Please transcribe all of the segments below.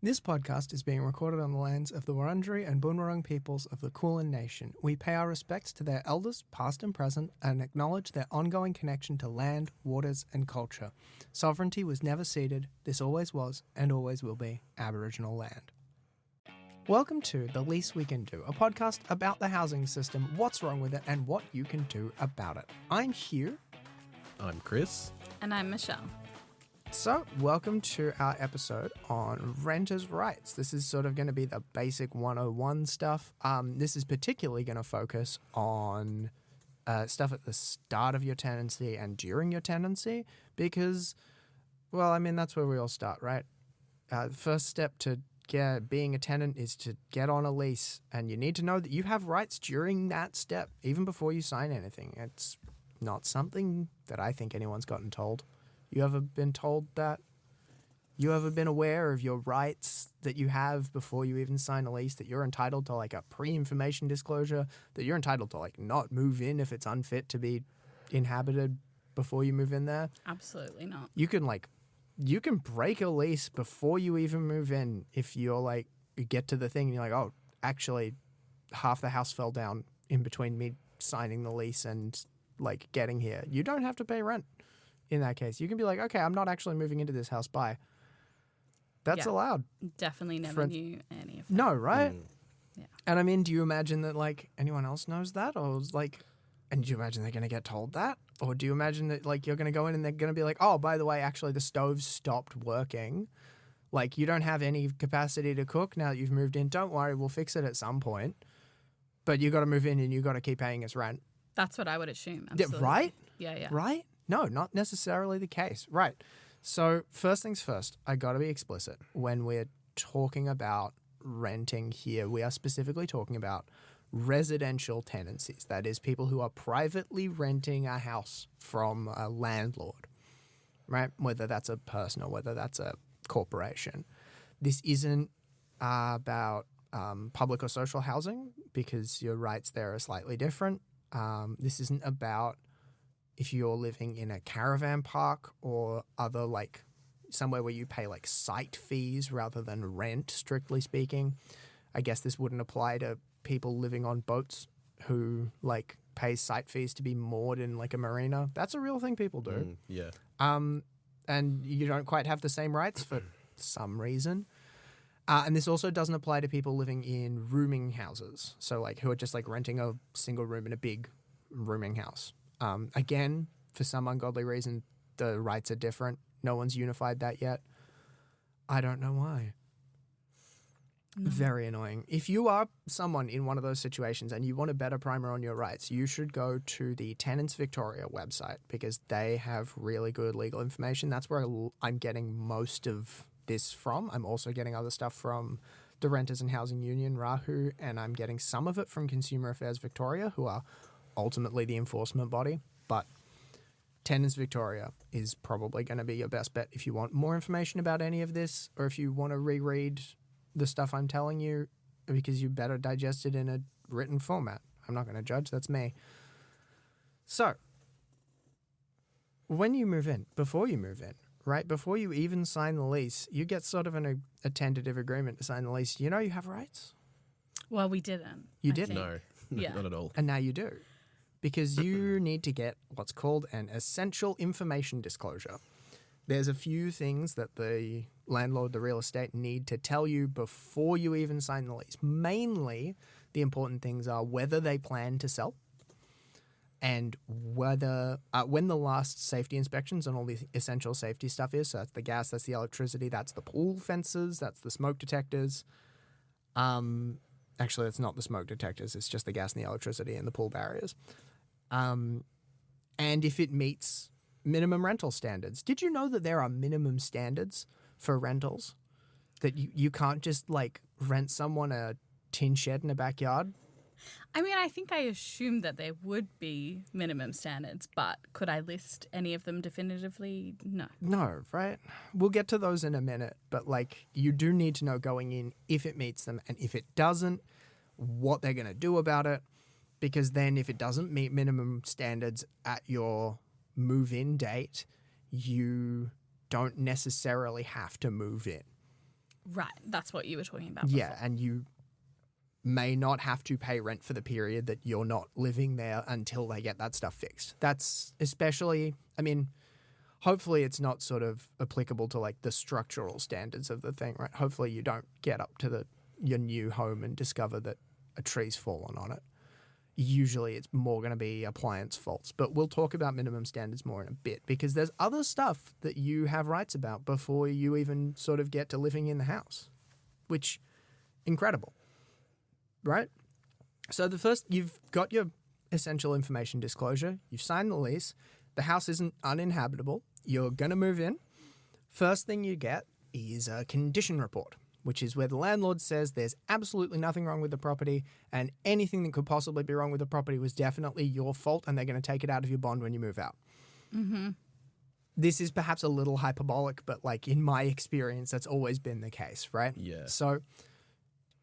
This podcast is being recorded on the lands of the Wurundjeri and Boonwurrung peoples of the Kulin Nation. We pay our respects to their elders, past and present, and acknowledge their ongoing connection to land, waters, and culture. Sovereignty was never ceded. This always was, and always will be, Aboriginal land. Welcome to The Least We Can Do, a podcast about the housing system, what's wrong with it, and what you can do about it. I'm Hugh. I'm Chris. And I'm Michelle. So, welcome to our episode on renters' rights. This is sort of going to be the basic 101 stuff. This is particularly going to focus on stuff at the start of your tenancy and during your tenancy because, well, I mean, that's where we all start, right? The first step to being a tenant is to get on a lease, and you need to know that you have rights during that step, even before you sign anything. It's not something that I think anyone's gotten told. You ever been told that? You ever been aware of your rights that you have before you even sign a lease, that you're entitled to like a pre-information disclosure, that you're entitled to like not move in if it's unfit to be inhabited before you move in there? Absolutely not. You can break a lease before you even move in if you're like, you get to the thing and you're like, oh, actually half the house fell down in between me signing the lease and like getting here. You don't have to pay rent. In that case, you can be like, okay, I'm not actually moving into this house. Bye. That's allowed. Definitely never knew any of that. No, right? Yeah. And I mean, do you imagine that like anyone else knows that? Or like, and do you imagine they're going to get told that? Or do you imagine that like you're going to go in and they're going to be like, oh, by the way, actually the stove stopped working. Like you don't have any capacity to cook now that you've moved in. Don't worry, we'll fix it at some point. But you got to move in and you got to keep paying us rent. That's what I would assume. Absolutely. Yeah, right? Yeah. Right? No, not necessarily the case. Right. So first things first, I got to be explicit. When we're talking about renting here, we are specifically talking about residential tenancies. That is, people who are privately renting a house from a landlord, right? Whether that's a person or whether that's a corporation. This isn't about public or social housing because your rights there are slightly different. This isn't about if you're living in a caravan park or other like somewhere where you pay like site fees rather than rent, strictly speaking. I guess this wouldn't apply to people living on boats who like pay site fees to be moored in like a marina. That's a real thing people do. Yeah. And you don't quite have the same rights for some reason. And this also doesn't apply to people living in rooming houses. So like who are just like renting a single room in a big rooming house. Again, for some ungodly reason, the rights are different. No one's unified that yet. I don't know why. No. Very annoying. If you are someone in one of those situations and you want a better primer on your rights, you should go to the Tenants Victoria website because they have really good legal information. That's where I'm getting most of this from. I'm also getting other stuff from the Renters and Housing Union, Rahu, and I'm getting some of it from Consumer Affairs Victoria, who are ultimately the enforcement body, but Tenants Victoria is probably going to be your best bet if you want more information about any of this or if you want to reread the stuff I'm telling you because you better digest it in a written format. I'm not going to judge, that's me. So, when you move in, before you move in, right, before you even sign the lease, you get sort of a tentative agreement to sign the lease. You know you have rights? Well, we didn't. You didn't? No, Yeah. not at all. And now you do. Because you need to get what's called an essential information disclosure. There's a few things that the landlord, the real estate, need to tell you before you even sign the lease. Mainly, the important things are whether they plan to sell and whether when the last safety inspections and all the essential safety stuff is. So that's the gas, that's the electricity, that's the pool fences, that's the smoke detectors. Actually, it's not the smoke detectors. It's just the gas and the electricity and the pool barriers. And if it meets minimum rental standards. Did you know that there are minimum standards for rentals? That you can't just like rent someone a tin shed in a backyard? I mean, I think I assumed that there would be minimum standards, but could I list any of them definitively? No. No, right? We'll get to those in a minute, but like you do need to know going in if it meets them and if it doesn't, what they're going to do about it. Because then if it doesn't meet minimum standards at your move-in date, you don't necessarily have to move in. Right. That's what you were talking about before. Yeah, and you may not have to pay rent for the period that you're not living there until they get that stuff fixed. That's especially, I mean, hopefully it's not sort of applicable to like the structural standards of the thing, right? Hopefully you don't get up to your new home and discover that a tree's fallen on it. Usually it's more going to be appliance faults, but we'll talk about minimum standards more in a bit because there's other stuff that you have rights about before you even sort of get to living in the house, which incredible, right? So the first, you've got your essential information disclosure, you've signed the lease, the house isn't uninhabitable, you're going to move in. First thing you get is a condition report, which is where the landlord says there's absolutely nothing wrong with the property and anything that could possibly be wrong with the property was definitely your fault and they're going to take it out of your bond when you move out. Mm-hmm. This is perhaps a little hyperbolic, but like in my experience, that's always been the case, right? Yeah. So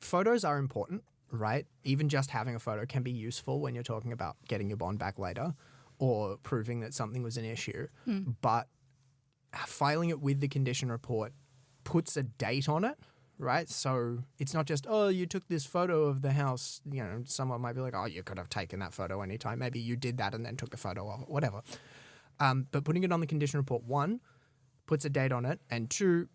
photos are important, right? Even just having a photo can be useful when you're talking about getting your bond back later or proving that something was an issue. But filing it with the condition report puts a date on it. Right? So it's not just, oh, you took this photo of the house. You know, someone might be like, oh, you could have taken that photo anytime. Maybe you did that and then took a photo of it, whatever. But putting it on the condition report, 1, puts a date on it, and 2,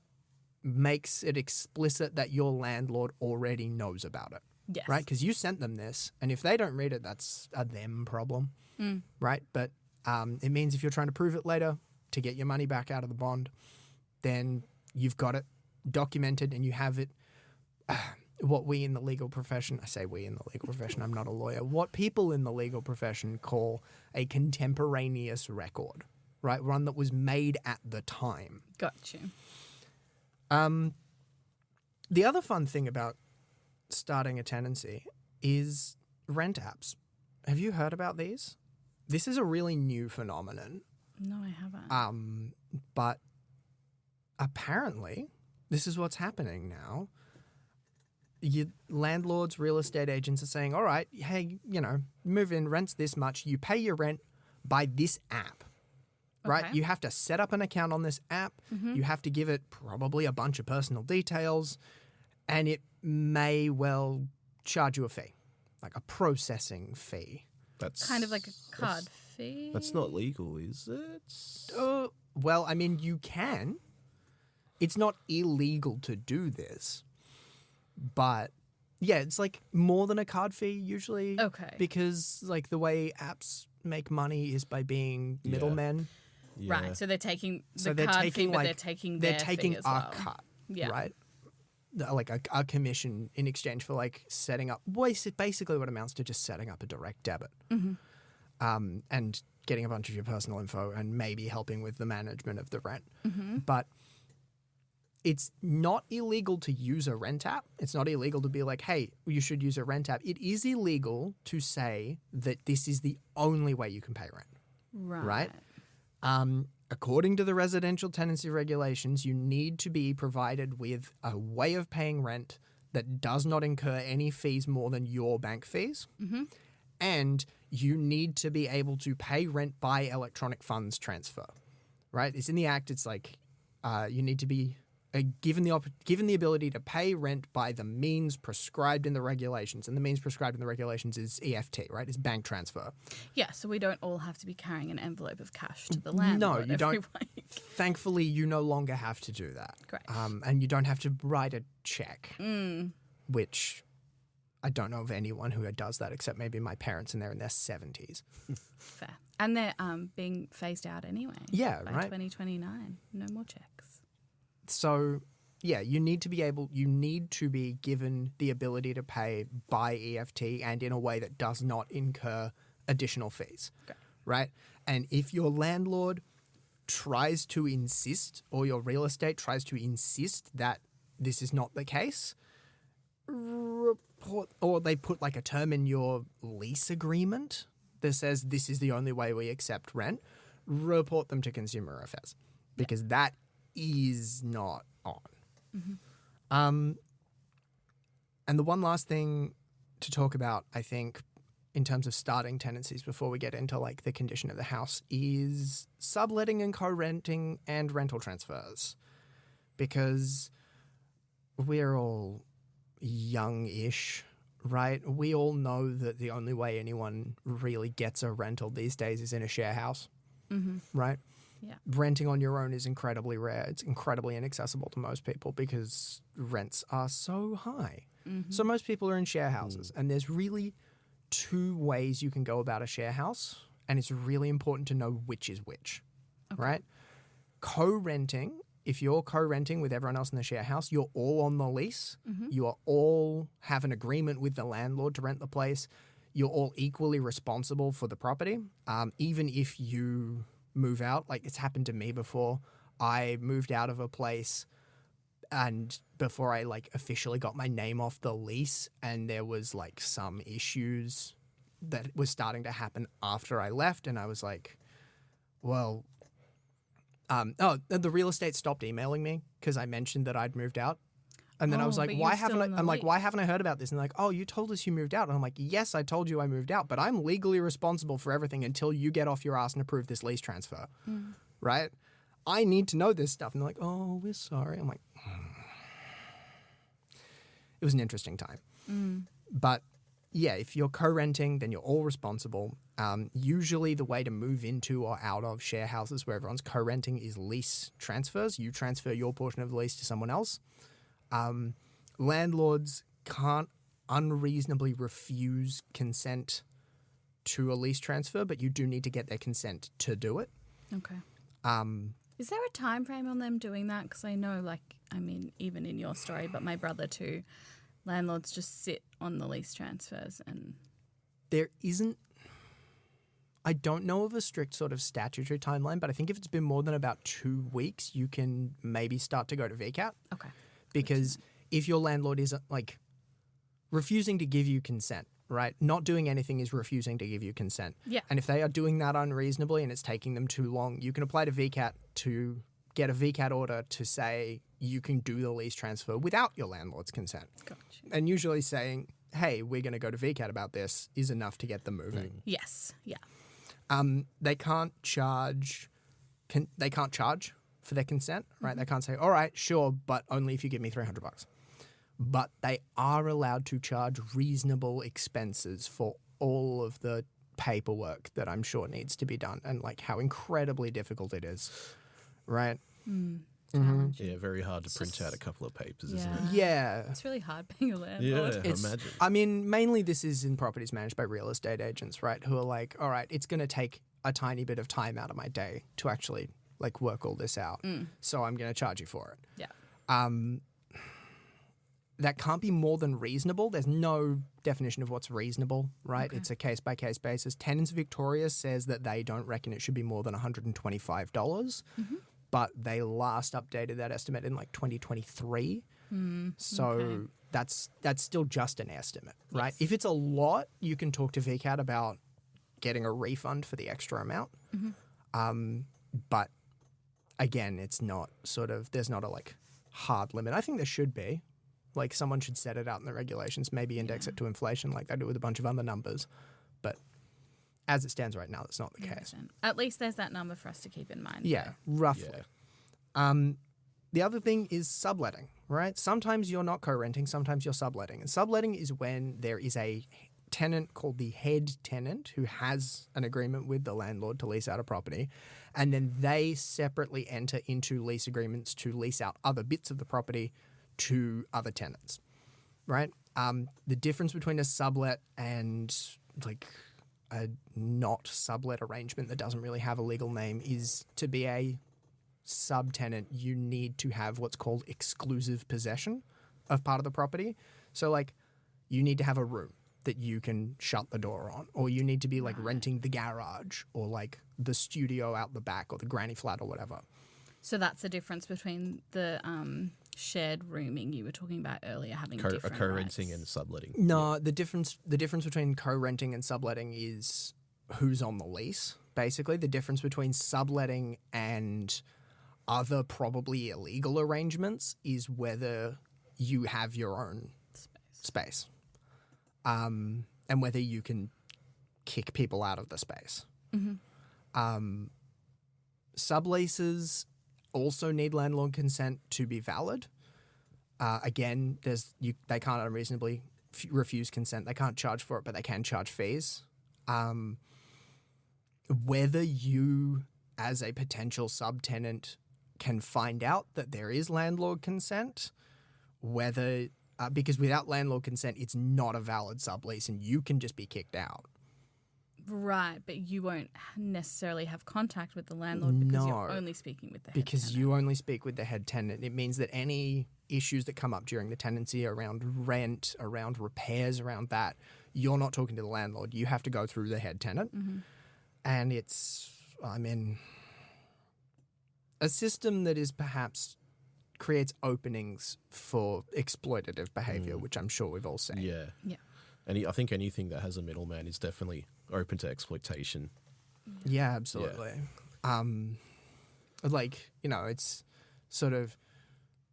makes it explicit that your landlord already knows about it. Yes. Right? Because you sent them this, and if they don't read it, that's a them problem. Right? But it means if you're trying to prove it later to get your money back out of the bond, then you've got it documented and you have it, what we in the legal profession, I say we in the legal profession, I'm not a lawyer, what people in the legal profession call a contemporaneous record, right? One that was made at the time. Got you. The other fun thing about starting a tenancy is rent apps. Have you heard about these? This is a really new phenomenon. No, I haven't. But apparently this is what's happening now. Your landlords, real estate agents are saying, all right, hey, you know, move in, rent's this much. You pay your rent by this app, right? Okay. You have to set up an account on this app. You have to give it probably a bunch of personal details, and it may well charge you a fee, like a processing fee. That's Kind of like a card fee. That's not legal, is it? Well, I mean, you can. It's not illegal to do this, but yeah, it's like more than a card fee usually. Okay. Because like the way apps make money is by being middlemen. Yeah. Right. So they're taking the So they're card taking fee, but like they're taking their fee as our well. cut, Yeah. right? Like a commission in exchange for like setting up, basically what amounts to just setting up a direct debit, and getting a bunch of your personal info and maybe helping with the management of the rent. But it's not illegal to use a rent app. It's not illegal to be like, hey, you should use a rent app. It is illegal to say that this is the only way you can pay rent. Right? According to the residential tenancy regulations, you need to be provided with a way of paying rent that does not incur any fees more than your bank fees. And you need to be able to pay rent by electronic funds transfer. Right? It's in the Act. It's like you need to be given the ability to pay rent by the means prescribed in the regulations. And the means prescribed in the regulations is EFT, right? It's bank transfer. Yeah, so we don't all have to be carrying an envelope of cash to the landlord. No, you don't. week. Thankfully, you no longer have to do that. Great. And you don't have to write a check, which I don't know of anyone who does that except maybe my parents, and they're in their 70s. Fair. And they're being phased out anyway. Yeah, by right. 2029. No more checks. So, yeah, you need to be given the ability to pay by EFT and in a way that does not incur additional fees. Okay. Right? And if your landlord tries to insist, or your real estate tries to insist that this is not the case, report, or they put like a term in your lease agreement that says this is the only way we accept rent, report them to Consumer Affairs, because that is not on. And the one last thing to talk about, I think, in terms of starting tenancies before we get into like the condition of the house, is subletting and co-renting and rental transfers. Because we're all young-ish, right? We all know that the only way anyone really gets a rental these days is in a share house, right? Yeah. Renting on your own is incredibly rare. It's incredibly inaccessible to most people because rents are so high. So most people are in share houses, and there's really two ways you can go about a share house, and it's really important to know which is which, right? Co-renting, if you're co-renting with everyone else in the share house, you're all on the lease. You are all have an agreement with the landlord to rent the place. You're all equally responsible for the property. Even if you move out, like it's happened to me before. I moved out of a place and before I like officially got my name off the lease, and there was like some issues that was starting to happen after I left, and I was like, well, the real estate stopped emailing me because I mentioned that I'd moved out. And then I was like, but why you're haven't still on the why lease. haven't I heard about this? And they're like, oh, you told us you moved out. And I'm like, yes, I told you I moved out, but I'm legally responsible for everything until you get off your ass and approve this lease transfer. Right? I need to know this stuff. And they're like, oh, we're sorry. I'm like, it was an interesting time. But yeah, if you're co-renting, then you're all responsible. Usually the way to move into or out of share houses where everyone's co-renting is lease transfers. You transfer your portion of the lease to someone else. Landlords can't unreasonably refuse consent to a lease transfer, but you do need to get their consent to do it. Okay. Is there a time frame on them doing that? Because I know, even in your story, but my brother too, landlords just sit on the lease transfers and... There isn't... I don't know of a strict sort of statutory timeline, but I think if it's been more than about 2 weeks, you can maybe start to go to VCAT. Okay. Because if your landlord is like refusing to give you consent, right? Not doing anything is refusing to give you consent. Yeah. And if they are doing that unreasonably and it's taking them too long, you can apply to VCAT to get a VCAT order to say you can do the lease transfer without your landlord's consent. Gotcha. And usually saying, hey, we're going to go to VCAT about this is enough to get them moving. Yes. Yeah. They can't charge for their consent, right? They can't say, all right, sure, but only if you give me $300. But they are allowed to charge reasonable expenses for all of the paperwork that I'm sure needs to be done and like how incredibly difficult it is, right? Yeah, very hard to print out a couple of papers, isn't it? Yeah. It's really hard being a landlord. Yeah, imagine. I mean, mainly this is in properties managed by real estate agents, right? Who are like, all right, it's going to take a tiny bit of time out of my day to actually like work all this out. So I'm going to charge you for it. Yeah. That can't be more than reasonable. There's no definition of what's reasonable, right? Okay. It's a case-by-case basis. Tenants Victoria says that they don't reckon it should be more than $125, but they last updated that estimate in like 2023. So that's still just an estimate, right? Yes. If it's a lot, you can talk to VCAT about getting a refund for the extra amount. But again, it's not there's not a like hard limit. I think there should be. Like someone should set it out in the regulations, maybe index it to inflation like they do with a bunch of other numbers. But as it stands right now, that's not the case. At least there's that number for us to keep in mind. Yeah, roughly. The other thing is subletting, right? Sometimes you're not co-renting, sometimes you're subletting. And subletting is when there is a tenant called the head tenant who has an agreement with the landlord to lease out a property, and then they separately enter into lease agreements to lease out other bits of the property to other tenants, right? The difference between a sublet and like a not sublet arrangement that doesn't really have a legal name is to be a subtenant, you need to have what's called exclusive possession of part of the property. So like you need to have a room that you can shut the door on, or you need to be like renting the garage or like the studio out the back or the granny flat or whatever. So that's the difference between the shared rooming you were talking about earlier, having different co-renting rights. and subletting. No, the difference between co-renting and subletting is who's on the lease. Basically, the difference between subletting and other probably illegal arrangements is whether you have your own space. And whether you can kick people out of the space. Subleases also need landlord consent to be valid. Again, they can't unreasonably refuse consent. They can't charge for it, but they can charge fees. Whether you, as a potential subtenant, can find out that there is landlord consent, whether because without landlord consent, it's not a valid sublease, and you can just be kicked out. Right, but you won't necessarily have contact with the landlord because you're only speaking with the head tenant. Because you only speak with the head tenant. It means that any issues that come up during the tenancy around rent, around repairs, around that, you're not talking to the landlord. You have to go through the head tenant. Mm-hmm. And it's, a system that is perhaps creates openings for exploitative behavior, which I'm sure we've all seen. Yeah. Yeah. And I think anything that has a middleman is definitely open to exploitation. Yeah, absolutely. Yeah. It's sort of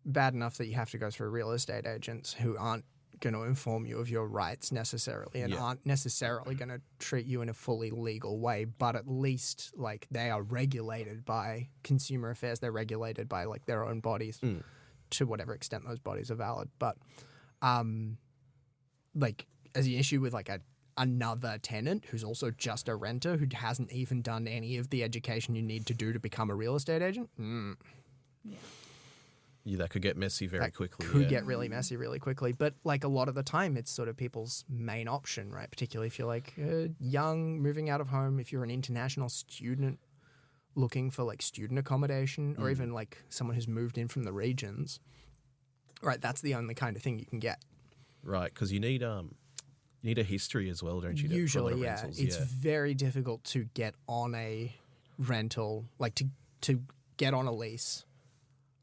bad enough that you have to go through real estate agents who aren't going to inform you of your rights necessarily and aren't necessarily going to treat you in a fully legal way, but at least they are regulated by consumer affairs. They're regulated by their own bodies to whatever extent those bodies are valid. But as an issue with another tenant who's also just a renter who hasn't even done any of the education you need to do to become a real estate agent. Yeah, that could get messy very quickly. Could get really messy really quickly. But a lot of the time, it's sort of people's main option, right? Particularly if you're young, moving out of home, if you're an international student looking for student accommodation, or even someone who's moved in from the regions, right? That's the only kind of thing you can get. Right, because you need a history as well, don't you? Usually, yeah. It's very difficult to get on a rental, to get on a lease,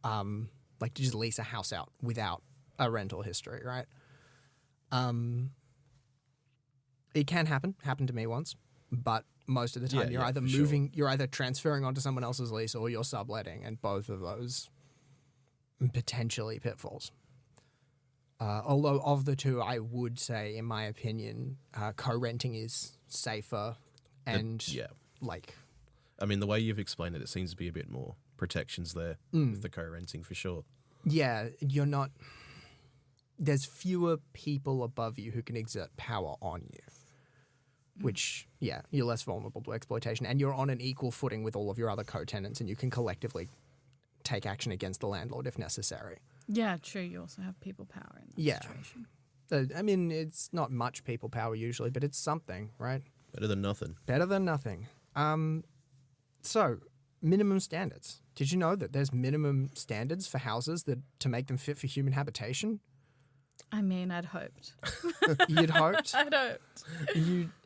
to just lease a house out without a rental history, right? It can happen. Happened to me once, but most of the time you're either you're either transferring onto someone else's lease or you're subletting, and both of those potentially pitfalls. Although of the two, I would say, in my opinion, co-renting is safer and the way you've explained it, it seems to be a bit more protections there with the co-renting for sure. Yeah, there's fewer people above you who can exert power on you, which, you're less vulnerable to exploitation, and you're on an equal footing with all of your other co-tenants, and you can collectively take action against the landlord if necessary. Yeah, true. You also have people power in that situation. It's not much people power usually, but it's something, right? Better than nothing. Better than nothing. So, minimum standards. Did you know that there's minimum standards for houses to make them fit for human habitation? I'd hoped. You'd hoped? I'd hoped.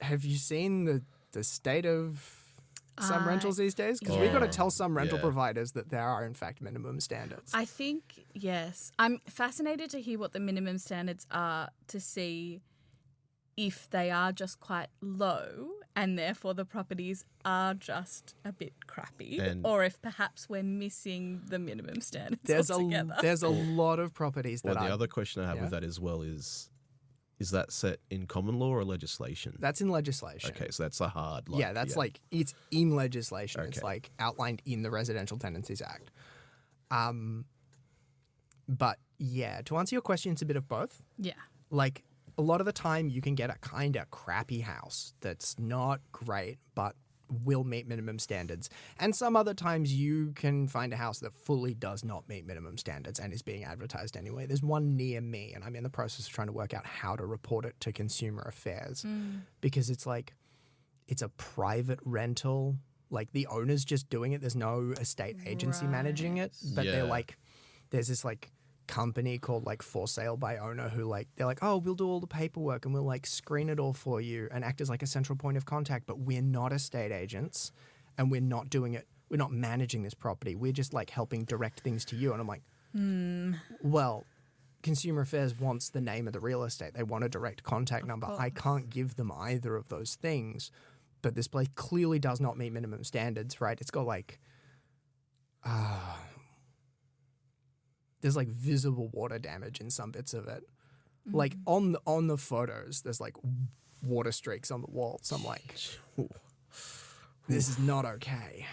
Have you seen the state of some rentals these days? Because we've got to tell some rental providers that there are, in fact, minimum standards. I think, yes. I'm fascinated to hear what the minimum standards are, to see if they are just quite low and therefore the properties are just a bit crappy, or if perhaps we're missing the minimum standards altogether. There's a lot of properties that the other question I have with that as well is that set in common law or legislation? That's in legislation. Okay, so that's a hard... it's in legislation. Okay. It's outlined in the Residential Tenancies Act. But to answer your question, it's a bit of both. Yeah. A lot of the time you can get a kind of crappy house that's not great but will meet minimum standards. And some other times you can find a house that fully does not meet minimum standards and is being advertised anyway. There's one near me, and I'm in the process of trying to work out how to report it to Consumer Affairs because it's a private rental. The owner's just doing it. There's no estate agency managing it. But there's this company called For Sale by Owner who they're oh, we'll do all the paperwork and we'll screen it all for you and act as a central point of contact, but we're not estate agents and we're not doing it, we're not managing this property, we're just helping direct things to you. And I'm well, Consumer Affairs wants the name of the real estate, they want a direct contact number. I can't give them either of those things, but this place clearly does not meet minimum standards, right? It's got there's visible water damage in some bits of it. On the photos, there's water streaks on the walls. I'm this is not okay.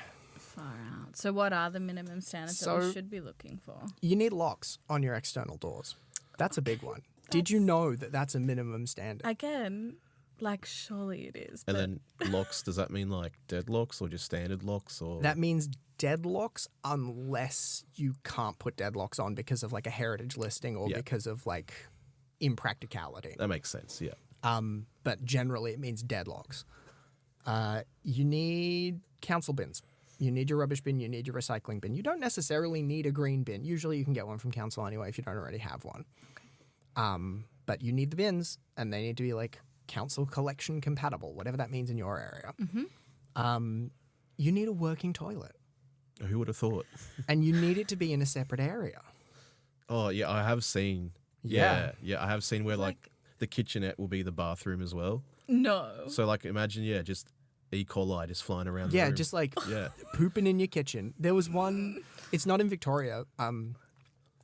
Far out. So what are the minimum standards that So- we should be looking for? You need locks on your external doors. That's a big one. Did you know that that's a minimum standard? Again, like surely it is. And but then locks, does that mean like deadlocks or just standard locks? Or That means deadlocks unless you can't put deadlocks on because of like a heritage listing or Yeah. because of like impracticality. That makes sense, yeah. But generally it means deadlocks. You need council bins. You need your rubbish bin. You need your recycling bin. You don't necessarily need a green bin. Usually you can get one from council anyway if you don't already have one. But you need the bins and they need to be like council collection compatible, whatever that means in your area. You need a working toilet Who would have thought? and you need it to be in a separate area. Oh, yeah, I have seen. Yeah. Yeah, I have seen where like the kitchenette will be the bathroom as well. no. So like imagine, just E. coli just flying around the Yeah, room. just like Yeah. pooping in your kitchen. There was one, it's not in Victoria.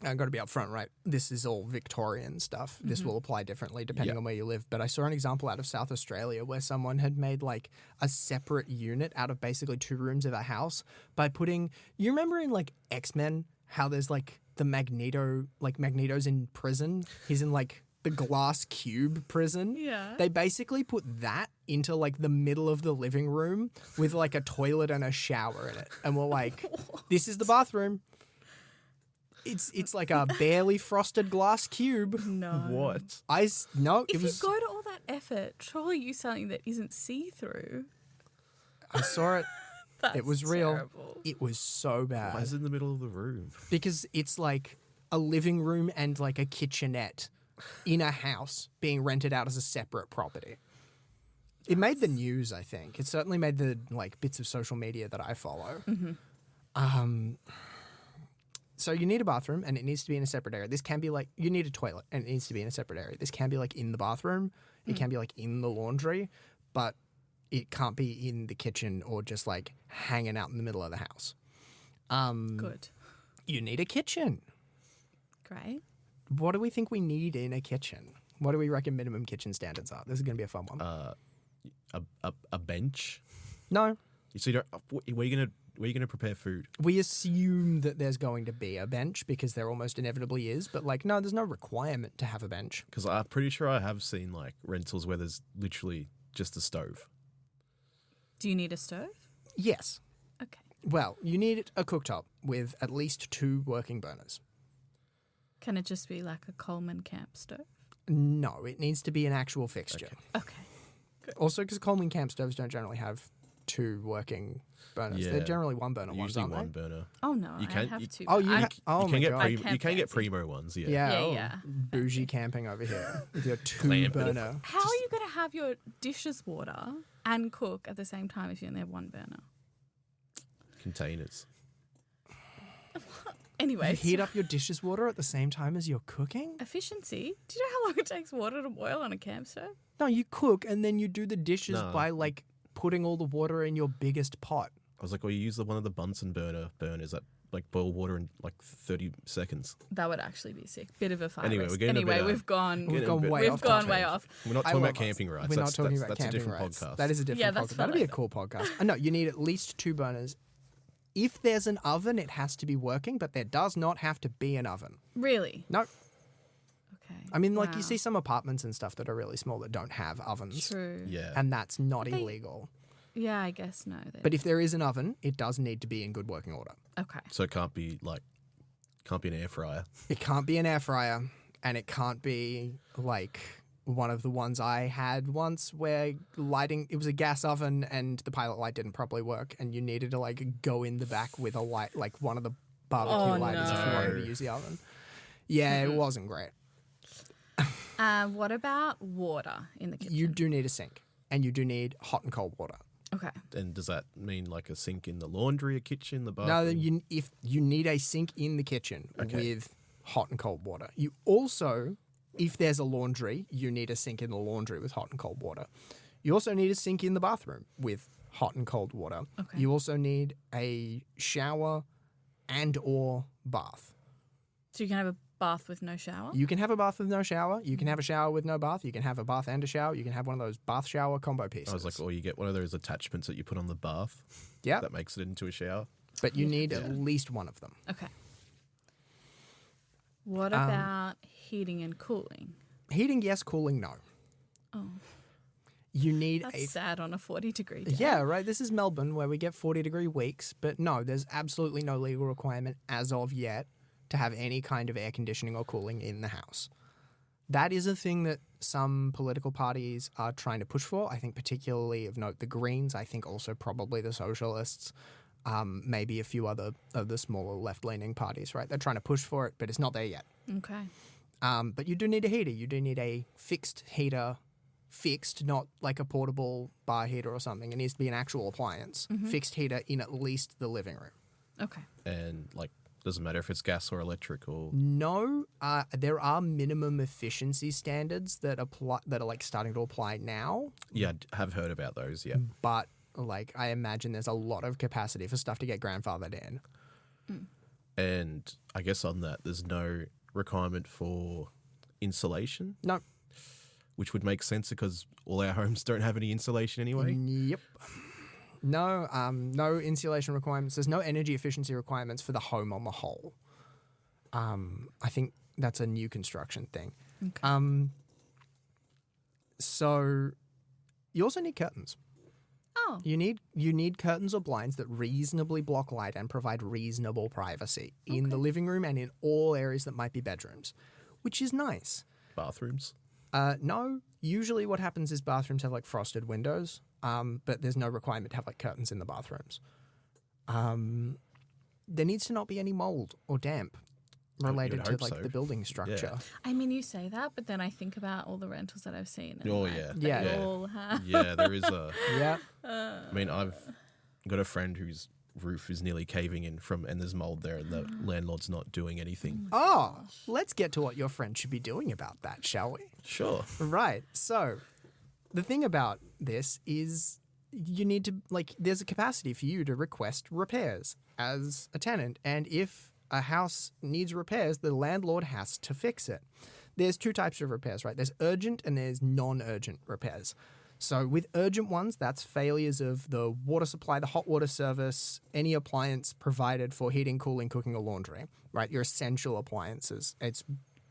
I've got to be upfront, right? This is all Victorian stuff. This will apply differently depending Yeah. on where you live. But I saw an example out of South Australia where someone had made like a separate unit out of basically 2 rooms of a house by putting, you remember in like X-Men how there's like the Magneto, like Magneto's in prison? He's in like the glass cube prison. Yeah. They basically put that into like the middle of the living room with like a toilet and a shower in it. And we're like, this is the bathroom. It's like a barely frosted glass cube. No. What? No, If it was. you go to all that effort, surely use something that isn't see-through. I saw it. That's It was real. terrible. It was so Why bad is it in the middle of the room? because it's like a living room and like a kitchenette in a house being rented out as a separate property. It made the news, I think. It certainly made the like bits of social media that I follow. So you need a bathroom and it needs to be in a separate area. This can be like, you need a toilet and it needs to be in a separate area. This can be like in the bathroom. It can be like in the laundry, but it can't be in the kitchen or just like hanging out in the middle of the house. Good. You need a kitchen. Great. What do we think we need in a kitchen? What do we reckon minimum kitchen standards are? This is going to be a fun one. A bench? No, So you don't, where are you gonna prepare food? we assume that there's going to be a bench because there almost inevitably is, but like, no, there's no requirement to have a bench. Because I'm pretty sure I have seen like rentals where there's literally just a stove. Do you need a stove? Yes. Okay. Well, you need a cooktop with at least 2 working burners. Can it just be like a Coleman camp stove? No, it needs to be an actual fixture. Okay. Also, because Coleman camp stoves don't generally have 2 working burners. They're Yeah. generally 1 burner ones, Usually aren't one they? burner. Oh no, You I can- have you- to. Oh, you I- ha- oh you my can get God. you Camp can get fancy. primo ones. Yeah. Yeah, Yeah, oh, yeah. bougie camping over here with your 2 Clamping it. burner. How are you going to have your dishes water and cook at the same time if you only have 1 burner? Containers. Anyway, You heat up your dishes water at the same time as you're cooking? efficiency. Do you know how long it takes water to boil on a camp stove? No, you cook and then you do the dishes No. by like putting all the water in your biggest pot. I was like, well, you use one of the Bunsen burners that like boil water in like 30 seconds. That would actually be sick. Bit of a fire Anyway, risk. we're getting a Anyway, bit, we've gone. We've Getting a gone bit- way We've off. gone topic. way off. We're not I talking love about camping rights. We're not talking about that's camping a different rights. podcast. That is a different Yeah, that's podcast. for That'd be a later. cool podcast. No, you need at least 2 burners. If there's an oven, it has to be working, but there does not have to be an oven. Really? No, Okay. I mean, like Wow. you see some apartments and stuff that are really small that don't have ovens, True. Yeah. and that's not They- illegal. Yeah, I guess no. Then. But if there is an oven, it does need to be in good working order. Okay. So it can't be an air fryer. It can't be an air fryer, and it can't be like one of the ones I had once where it was a gas oven and the pilot light didn't properly work, and you needed to like go in the back with a light, like one of the barbecue Oh, lighters if you wanted no. to use the oven. Yeah, it wasn't great. What about water in the kitchen? You do need a sink, and you do need hot and cold water. Okay. And does that mean like a sink in the laundry, a kitchen, the No, bathroom? if you need a sink in the kitchen Okay. with hot and cold water. You also, if there's a laundry, you need a sink in the laundry with hot and cold water. You also need a sink in the bathroom with hot and cold water. Okay. You also need a shower and or bath. So you can have a bath with no shower? You can have a bath with no shower. You can have a shower with no bath. You can have a bath and a shower. You can have one of those bath shower combo pieces. I was like, or you get one of those attachments that you put on the bath yeah. that makes it into a shower. but you need at least one of them. Okay. What about heating and cooling? Heating, yes. Cooling, no. Oh, You need that's sad on a 40-degree day. Yeah, right. This is Melbourne where we get 40-degree weeks, but no, there's absolutely no legal requirement as of yet to have any kind of air conditioning or cooling in the house. That is a thing that some political parties are trying to push for. I think particularly of note the Greens. I think also probably the Socialists, maybe a few other of the smaller left-leaning parties, right? They're trying to push for it, but it's not there yet. Okay. But you do need a heater. You do need a fixed heater. Fixed, not like a portable bar heater or something. It needs to be an actual appliance. Fixed heater in at least the living room. Okay. And like, doesn't matter if it's gas or electric or. No, there are minimum efficiency standards that apply that are like starting to apply now. Yeah, I have heard about those. Yeah. But like, I imagine there's a lot of capacity for stuff to get grandfathered in. And I guess on that, there's no requirement for insulation. No. Which would make sense because all our homes don't have any insulation anyway. Yep. No, no insulation requirements. There's no energy efficiency requirements for the home on the whole. I think that's a new construction thing. Okay. So you also need curtains. Oh. You need curtains or blinds that reasonably block light and provide reasonable privacy in the living room and in all areas that might be bedrooms, which is nice. Bathrooms. No, usually what happens is bathrooms have like frosted windows, but there's no requirement to have like curtains in the bathrooms. There needs to not be any mold or damp related to hope like so. the building structure. Yeah. I mean, you say that, but then I think about all the rentals that I've seen. And Oh, like, yeah. They Yeah. all have. Yeah, there is a. Yeah. I mean, I've got a friend whose roof is nearly caving in and there's mold there, and the landlord's not doing anything. Oh, let's get to what your friend should be doing about that, shall we? Sure. Right. So the thing about this is you need to, like, there's a capacity for you to request repairs as a tenant. And if a house needs repairs, the landlord has to fix it. There's two types of repairs, right? There's urgent and there's non-urgent repairs. So with urgent ones, that's failures of the water supply, the hot water service, any appliance provided for heating, cooling, cooking, or laundry, right? Your essential appliances. It's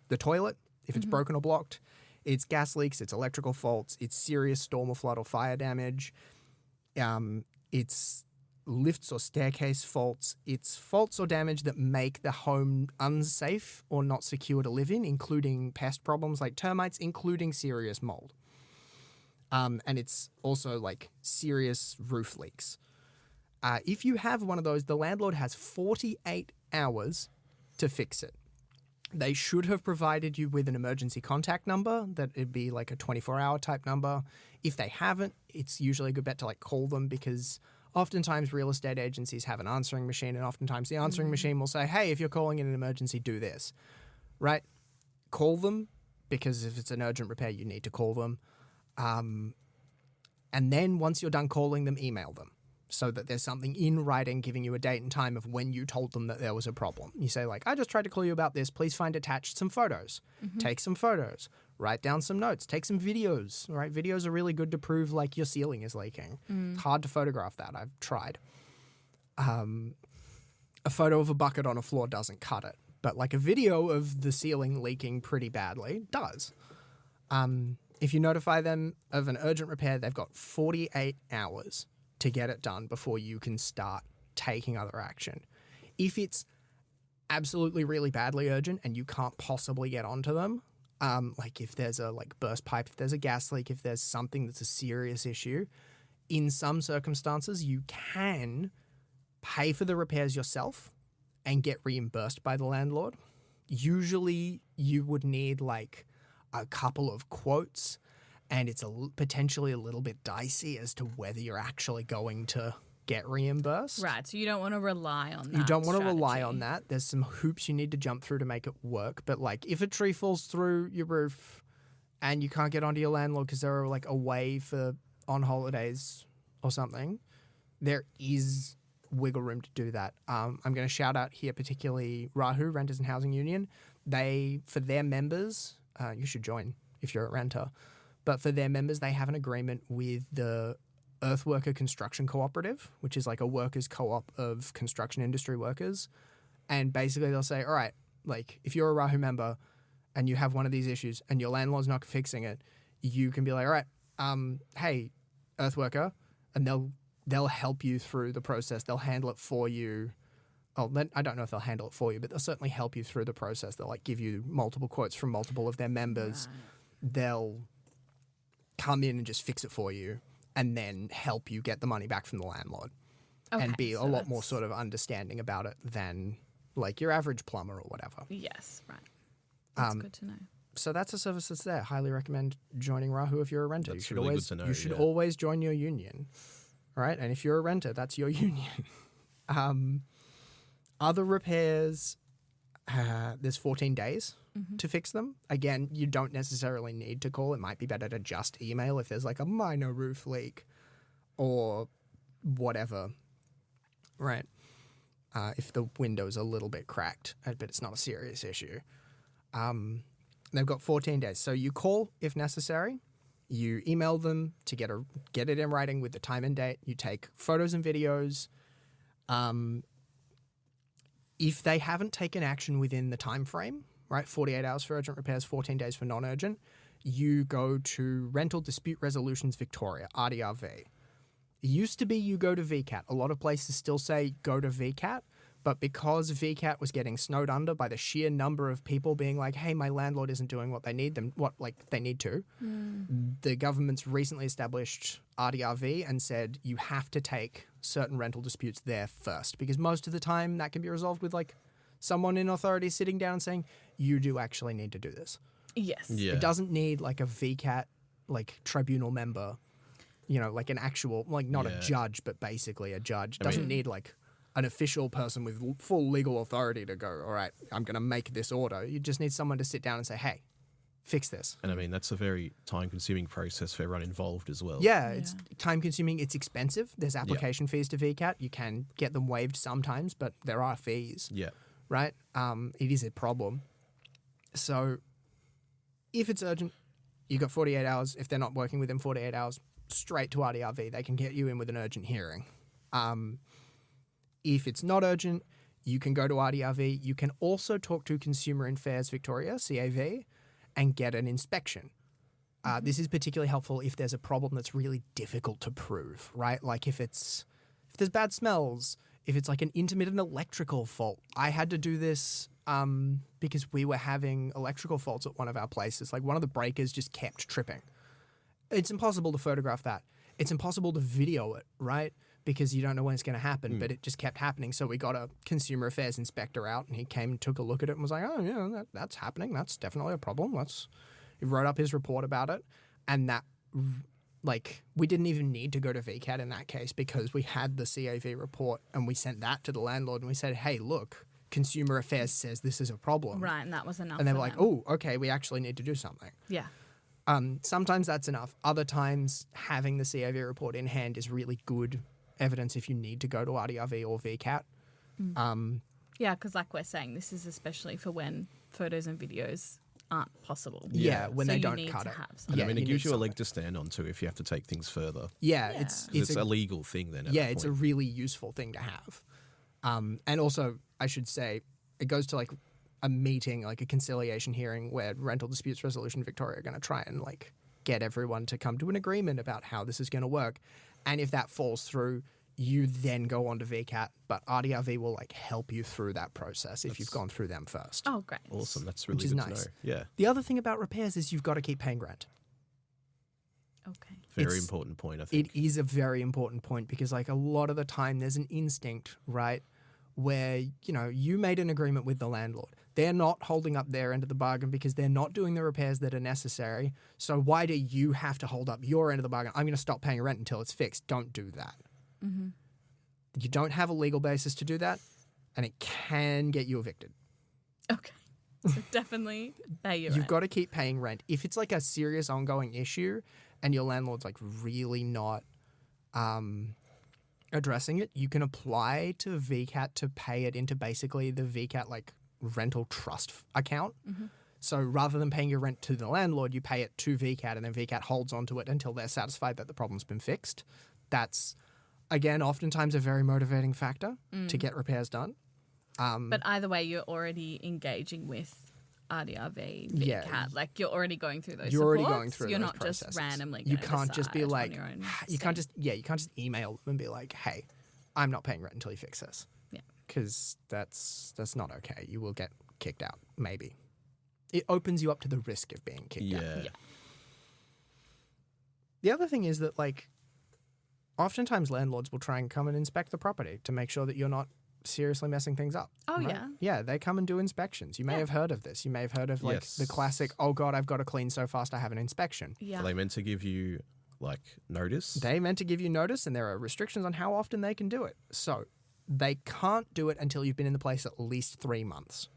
the toilet, if it's broken or blocked. It's gas leaks, it's electrical faults, it's serious storm or flood or fire damage. It's lifts or staircase faults. It's faults or damage that make the home unsafe or not secure to live in, including pest problems like termites, including serious mold. And it's also like serious roof leaks. If you have one of those, the landlord has 48 hours to fix it. They should have provided you with an emergency contact number that it'd be like a 24-hour type number. If they haven't, it's usually a good bet to like call them because oftentimes real estate agencies have an answering machine and oftentimes the answering machine will say, hey, if you're calling in an emergency, do this, right? Call them because if it's an urgent repair, you need to call them. And then once you're done calling them, email them so that there's something in writing giving you a date and time of when you told them that there was a problem. You say like, I just tried to call you about this. Please find attached some photos. Take some photos. Write down some notes. Take some videos. Right? Videos are really good to prove like your ceiling is leaking. It's hard to photograph that. I've tried. A photo of a bucket on a floor doesn't cut it. But like a video of the ceiling leaking pretty badly does. If you notify them of an urgent repair, they've got 48 hours to get it done before you can start taking other action. If it's absolutely really badly urgent and you can't possibly get onto them, like if there's a like burst pipe, if there's a gas leak, if there's something that's a serious issue, in some circumstances you can pay for the repairs yourself and get reimbursed by the landlord. Usually you would need like a couple of quotes, and it's potentially a little bit dicey as to whether you're actually going to get reimbursed. Right, so you don't want to rely on that. You don't want to rely strategy. on that. There's some hoops you need to jump through to make it work. But like if a tree falls through your roof and you can't get onto your landlord because they're like away for on holidays or something, there is wiggle room to do that. I'm going to shout out here particularly Rahu, Renters and Housing Union. They, for their members, you should join if you're a renter. But for their members, they have an agreement with the Earthworker Construction Cooperative, which is like a workers' co-op of construction industry workers. And basically they'll say, all right, like if you're a Rahu member and you have one of these issues and your landlord's not fixing it, you can be like, all right, hey, Earthworker, and they'll help you through the process. They'll handle it for you. Oh, I don't know if they'll handle it for you, but they'll certainly help you through the process. They'll like give you multiple quotes from multiple of their members. Right. They'll come in and just fix it for you and then help you get the money back from the landlord and be a lot more sort of understanding about it than like your average plumber or whatever. Yes, right. That's good to know. So that's a service that's there. Highly recommend joining Rahu if you're a renter. That's you should really always good to know, you should yeah. always join your union, right? And if you're a renter, that's your union. Other repairs, there's 14 days to fix them. Again, you don't necessarily need to call. It might be better to just email if there's like a minor roof leak or whatever, right? If the window's a little bit cracked, but it's not a serious issue. They've got 14 days. So you call if necessary. You email them to get it in writing with the time and date. You take photos and videos. If they haven't taken action within the time frame, right, 48 hours for urgent repairs, 14 days for non-urgent, you go to Rental Dispute Resolutions Victoria, RDRV. It used to be you go to VCAT. A lot of places still say go to VCAT, but because VCAT was getting snowed under by the sheer number of people being like, hey, my landlord isn't doing what they need to, the government's recently established RDRV and said you have to take certain rental disputes there first, because most of the time that can be resolved with like someone in authority sitting down and saying, you do actually need to do this. Yes. Yeah. It doesn't need like a VCAT like tribunal member, you know, like an actual, like not a judge, but basically a judge. Doesn't need like an official person with full legal authority to go, all right, I'm going to make this order. You just need someone to sit down and say, hey, fix this. And I mean, that's a very time-consuming process for everyone involved as well. Yeah, it's time-consuming. It's expensive. There's application fees to VCAT. You can get them waived sometimes, but there are fees. Yeah. Right? It is a problem. So if it's urgent, you've got 48 hours. If they're not working within 48 hours, straight to RDRV. They can get you in with an urgent hearing. If it's not urgent, you can go to RDRV. You can also talk to Consumer Affairs Victoria, CAV, and get an inspection. This is particularly helpful if there's a problem that's really difficult to prove, right? Like if there's bad smells, if it's like an intermittent electrical fault. I had to do this because we were having electrical faults at one of our places. Like one of the breakers just kept tripping. It's impossible to photograph that. It's impossible to video it, right? Because you don't know when it's going to happen, but it just kept happening. So we got a consumer affairs inspector out, and he came and took a look at it and was like, oh, yeah, that's happening. That's definitely a problem. He wrote up his report about it, and that, like, we didn't even need to go to VCAT in that case because we had the CAV report, and we sent that to the landlord, and we said, hey, look, consumer affairs says this is a problem. Right, and that was enough. And they for were like, them. oh, okay, we actually need to do something. Yeah. Sometimes that's enough. Other times, having the CAV report in hand is really good evidence if you need to go to RDRV or VCAT. Yeah, because like we're saying, this is especially for when photos and videos aren't possible. Yeah, when so they you don't need cut to it. have And something. I mean, it you gives need you a leg to stand on too if you have to take things further. Yeah, Yeah. It's a legal thing then. yeah, it's a really useful thing to have. And also, I should say, it goes to like a meeting, like a conciliation hearing where Rental Disputes Resolution Victoria are going to try and like get everyone to come to an agreement about how this is going to work. And if that falls through, you then go on to VCAT, but RDRV will like help you through that process if you've gone through them first. Oh, great. Awesome. That's really Which is good nice. to know. Yeah. The other thing about repairs is you've got to keep paying rent. Okay. Very important point, I think. It is a very important point because like a lot of the time there's an instinct, right, where, you know, you made an agreement with the landlord. They're not holding up their end of the bargain because they're not doing the repairs that are necessary. So why do you have to hold up your end of the bargain? I'm going to stop paying rent until it's fixed. Don't do that. Mm-hmm. You don't have a legal basis to do that, and it can get you evicted. Okay. So definitely pay your You've rent. got to keep paying rent. If it's like a serious ongoing issue and your landlord's like really not addressing it, you can apply to VCAT to pay it into basically the VCAT like rental trust account. Mm-hmm. So rather than paying your rent to the landlord, you pay it to VCAT, and then VCAT holds onto it until they're satisfied that the problem's been fixed. That's, again, oftentimes a very motivating factor to get repairs done. But either way, you're already engaging with RDRV, Yeah. VCAT. Like, you're already going through those You're already supports. going through You're those not processes. just randomly You gonna can't just be decide like, on your own you can't steam. just email them and be like, hey, I'm not paying rent until you fix this. Yeah. Because that's not okay. You will get kicked out, maybe. It opens you up to the risk of being kicked out. Yeah. Yeah. The other thing is that, like, oftentimes landlords will try and come and inspect the property to make sure that you're not seriously messing things up. Oh, right? yeah. Yeah, they come and do inspections. You may have heard of this. You may have heard of, like, the Yes. classic, oh, God, I've got to clean so fast I have an inspection. Yeah. Are they meant to give you like notice? They meant to give you notice, and there are restrictions on how often they can do it. So they can't do it until you've been in the place at least 3 months.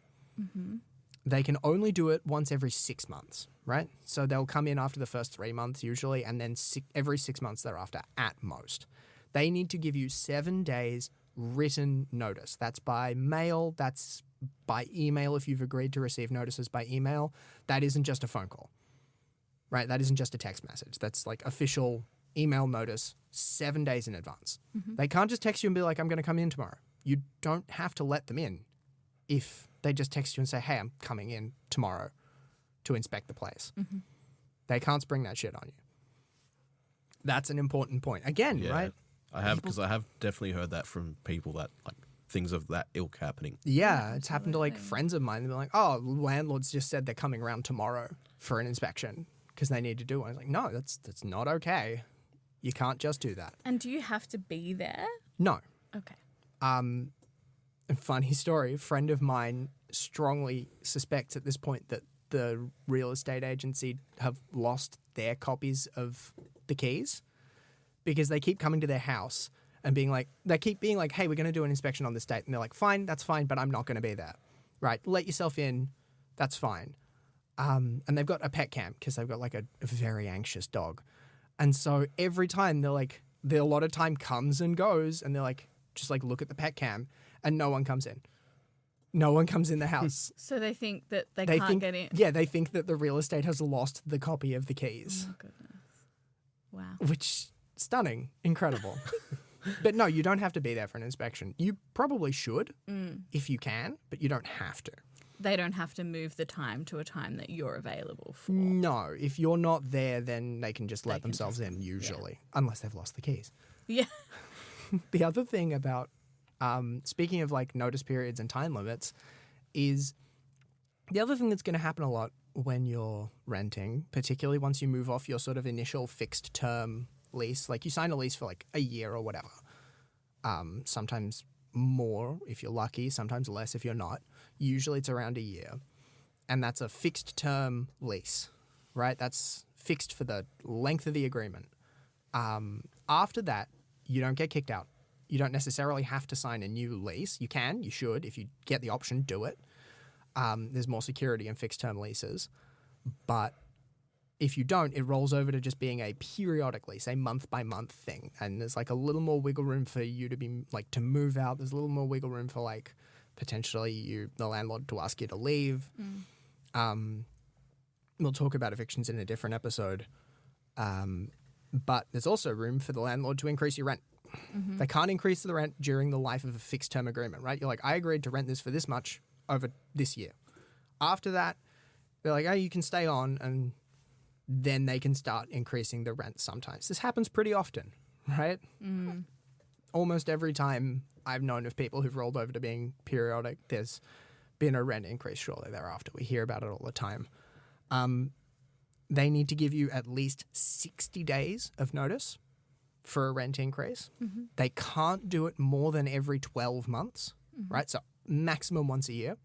They can only do it once every 6 months, right? So they'll come in after the first 3 months usually, and then every 6 months thereafter at most. They need to give you 7 days written notice. That's by mail. That's by email if you've agreed to receive notices by email. That isn't just a phone call, right? That isn't just a text message. That's like official email notice 7 days in advance. They can't just text you and be like, I'm going to come in tomorrow. You don't have to let them in if they just text you and say, hey, I'm coming in tomorrow to inspect the place. They can't spring that shit on you. That's an important point. Again, Yeah. right? I have, because I have definitely heard that from people that like things of that ilk happening. Yeah, it's happened to like absolutely. friends of mine. They're like, oh, landlords just said they're coming around tomorrow for an inspection because they need to do one. I was like, no, that's not okay. You can't just do that. And do you have to be there? No. Okay. Funny story. A friend of mine strongly suspects at this point that the real estate agency have lost their copies of the keys because they keep coming to their house and being like, hey, we're going to do an inspection on this date. And they're like, fine, that's fine, but I'm not going to be there. Right. Let yourself in. That's fine. And they've got a pet cam because they've got like a very anxious dog. And so every time a lot of time comes and goes and they're like, just like look at the pet cam and no one comes in. No one comes in the house. So they think that they They can't think, get in. yeah, they think that the real estate has lost the copy of the keys, Oh, goodness. Wow. which stunning, incredible. But no, you don't have to be there for an inspection. You probably should if you can, but you don't have to. They don't have to move the time to a time that you're available for. No, if you're not there, then they can just let can themselves in usually, unless they've lost the keys. Yeah. The other thing about, speaking of like notice periods and time limits, is the other thing that's going to happen a lot when you're renting, particularly once you move off your sort of initial fixed term lease, like you sign a lease for like a year or whatever, sometimes more if you're lucky, sometimes less if you're not. Usually it's around a year. And that's a fixed term lease, right? That's fixed for the length of the agreement. After that, you don't get kicked out. You don't necessarily have to sign a new lease. You can, you should. If you get the option, do it. There's more security in fixed term leases. But if you don't, it rolls over to just being a periodic lease, a month by month thing. And there's like a little more wiggle room for you to be like to move out. There's a little more wiggle room for like potentially the landlord to ask you to leave. We'll talk about evictions in a different episode. But there's also room for the landlord to increase your rent. They can't increase the rent during the life of a fixed term agreement, right? You're like, I agreed to rent this for this much over this year. After that, they're like, oh, you can stay on, and then they can start increasing the rent sometimes. This happens pretty often, right? Almost every time I've known of people who've rolled over to being periodic, there's been a rent increase shortly thereafter. We hear about it all the time. They need to give you at least 60 days of notice for a rent increase. They can't do it more than every 12 months, right? So maximum once a year.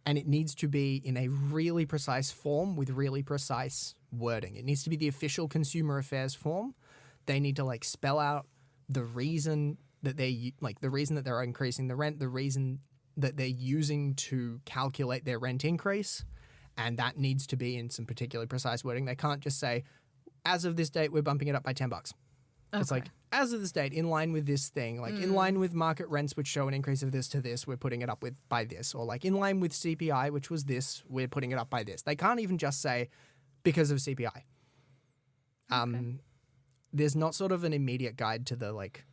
And it needs to be in a really precise form with really precise wording. It needs to be the official consumer affairs form. They need to like spell out the reason that they're increasing the rent, the reason that they're using to calculate their rent increase. And that needs to be in some particularly precise wording. They can't just say, as of this date, we're bumping it up by $10. It's like, as of this date, in line with this thing, like in line with market rents, which show an increase of this to this, we're putting it up by this. Or like in line with CPI, which was this, we're putting it up by this. They can't even just say, because of CPI. there's not sort of an immediate guide to the like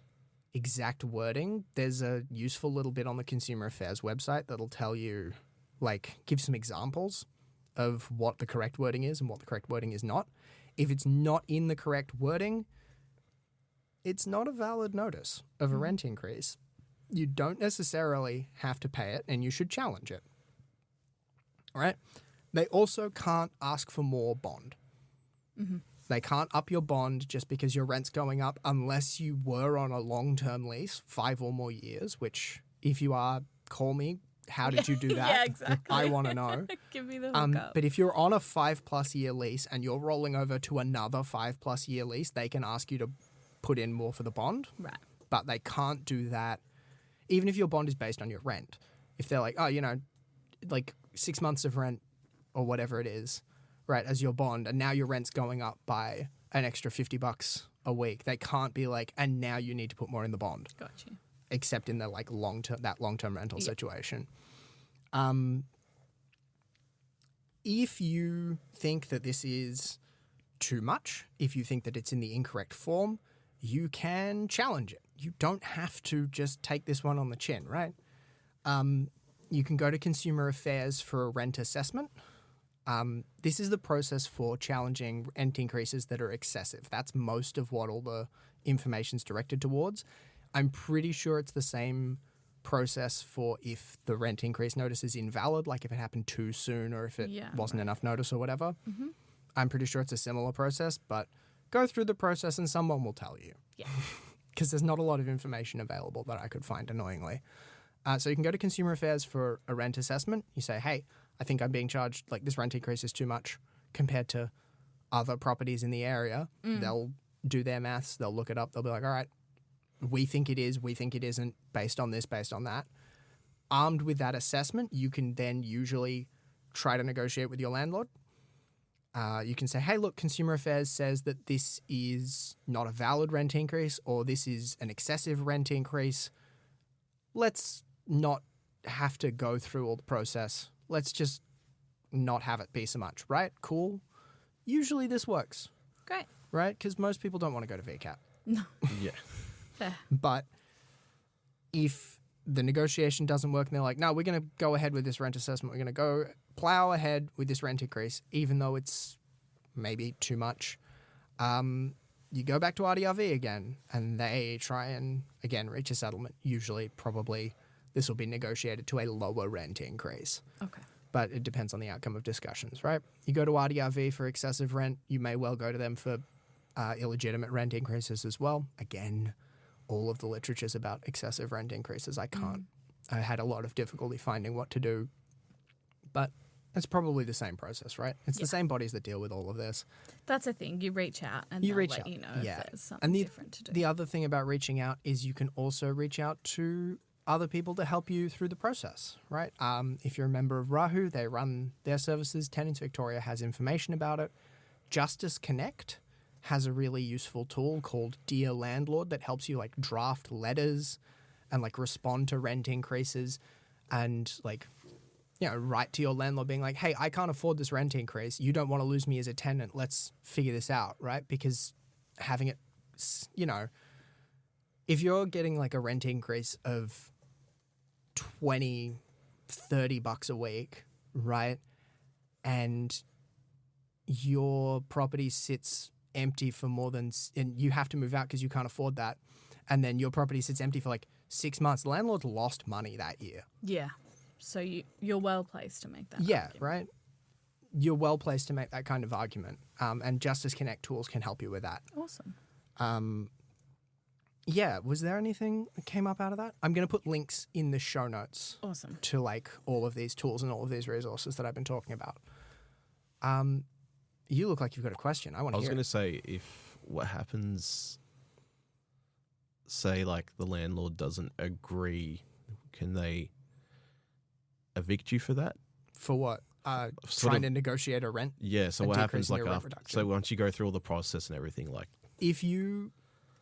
exact wording. There's a useful little bit on the Consumer Affairs website that'll tell you, like, give some examples of what the correct wording is and what the correct wording is not. If it's not in the correct wording, it's not a valid notice of a rent increase. You don't necessarily have to pay it, and you should challenge it. All right? They also can't ask for more bond. They can't up your bond just because your rent's going up unless you were on a long-term lease, 5 or more years, which if you are, call me. How did you do that? Yeah, exactly. I want to know. Give me the hookup. But if you're on a 5+ year lease and you're rolling over to another 5+ year lease, they can ask you to put in more for the bond. Right. But they can't do that even if your bond is based on your rent. If they're like, oh, you know, like 6 months of rent or whatever it is, right, as your bond, and now your rent's going up by an extra $50 a week, they can't be like, and now you need to put more in the bond. Gotcha. Except in the like long-term rental situation. If you think that this is too much, if you think that it's in the incorrect form, you can challenge it. You don't have to just take this one on the chin, right? You can go to Consumer Affairs for a rent assessment. This is the process for challenging rent increases that are excessive. That's most of what all the information's directed towards. I'm pretty sure it's the same process for if the rent increase notice is invalid, like if it happened too soon or if it wasn't enough notice or whatever. I'm pretty sure it's a similar process, but go through the process and someone will tell you. Yeah. Because there's not a lot of information available that I could find annoyingly. So you can go to Consumer Affairs for a rent assessment. You say, hey, I think I'm being charged, like this rent increase is too much compared to other properties in the area. They'll do their maths. They'll look it up. They'll be like, all right, we think it is, we think it isn't, based on this, based on that. Armed with that assessment, you can then usually try to negotiate with your landlord. You can say, hey, look, Consumer Affairs says that this is not a valid rent increase or this is an excessive rent increase. Let's not have to go through all the process. Let's just not have it be so much, right? Cool. Usually this works, Great. right? Because most people don't want to go to VCAT. Yeah. Fair. But if the negotiation doesn't work and they're like, no, we're going to go ahead with this rent assessment. We're going to go plow ahead with this rent increase, even though it's maybe too much. You go back to RDRV again and they try and, again, reach a settlement. Usually, probably, this will be negotiated to a lower rent increase. Okay. But it depends on the outcome of discussions, right? You go to RDRV for excessive rent. You may well go to them for illegitimate rent increases as well. Again, all of the literature's about excessive rent increases. I had a lot of difficulty finding what to do. But it's probably the same process, right? It's the same bodies that deal with all of this. That's a thing. You reach out and You they'll reach let out. you know Yeah. if there's something And different to do. The other thing about reaching out is you can also reach out to other people to help you through the process, right? If you're a member of Rahu, they run their services. Tenants Victoria has information about it. Justice Connect has a really useful tool called Dear Landlord that helps you like draft letters and like respond to rent increases and like, you know, write to your landlord being like, hey, I can't afford this rent increase. You don't want to lose me as a tenant. Let's figure this out, right? Because having it, you know, if you're getting like a rent increase of $20, $30 a week, right? And your property sits empty for more than, and you have to move out because you can't afford that. And then your property sits empty for like 6 months. The landlord lost money that year. Yeah. So you're well placed to make that argument. Right? You're well placed to make that kind of argument. And Justice Connect tools can help you with that. Awesome. Yeah, was there anything that came up out of that? I'm going to put links in the show notes Awesome. to like all of these tools and all of these resources that I've been talking about. You look like you've got a question. I want I to was hear going to it. say, if what happens, say, like the landlord doesn't agree, can they evict you for that? For what? Sort Trying of- to negotiate a rent? Yeah. So A what decrease happens in like your rent after? reduction. So once you go through all the process and everything, like If you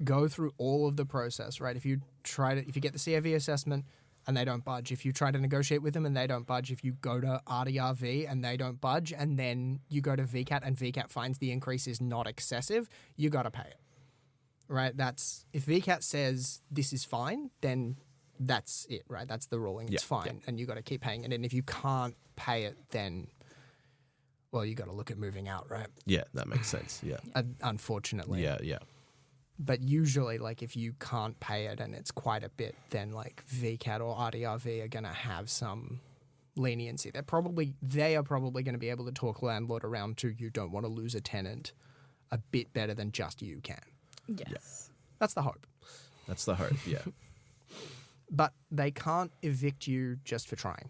go through all of the process, right? If you get the CAV assessment and they don't budge, if you try to negotiate with them and they don't budge, if you go to RDRV and they don't budge, and then you go to VCAT and VCAT finds the increase is not excessive, you got to pay it. right? That's if VCAT says this is fine, then that's it, right? That's the ruling. It's fine, and you got to keep paying it. And if you can't pay it, then well, you got to look at moving out, right? Yeah, that makes sense. Yeah. Unfortunately. Yeah. But usually, like, if you can't pay it and it's quite a bit, then, like, VCAT or RDRV are going to have some leniency. They are probably going to be able to talk landlord around to you don't want to lose a tenant a bit better than just you can. Yes. That's the hope. That's the hope, yeah. But they can't evict you just for trying,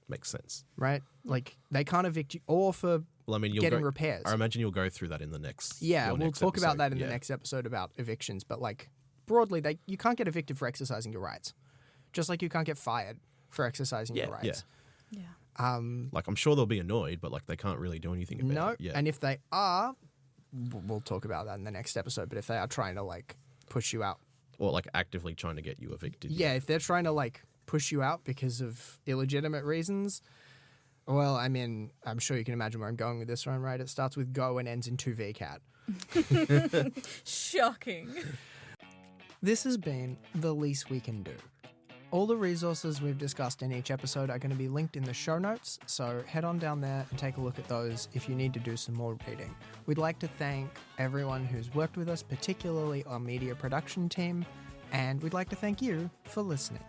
Makes sense. right? Like, they can't evict you or for Well, I mean, you'll getting go, repairs. I imagine you'll go through that in the next. Yeah, your we'll next talk about episode. that in the Yeah. next episode about evictions. But, like, broadly, you can't get evicted for exercising your rights. Just like you can't get fired for exercising your rights. Yeah. Like, I'm sure they'll be annoyed, but like they can't really do anything about No, it. Yeah. and if they are, we'll talk about that in the next episode. But if they are trying to like push you out, or like actively trying to get you evicted. yeah, if they're trying to like push you out because of illegitimate reasons, well, I mean, I'm sure you can imagine where I'm going with this one, right? It starts with go and ends in 2 VCAT. Shocking. This has been The Least We Can Do. All the resources we've discussed in each episode are going to be linked in the show notes, so head on down there and take a look at those if you need to do some more reading. We'd like to thank everyone who's worked with us, particularly our media production team, and we'd like to thank you for listening.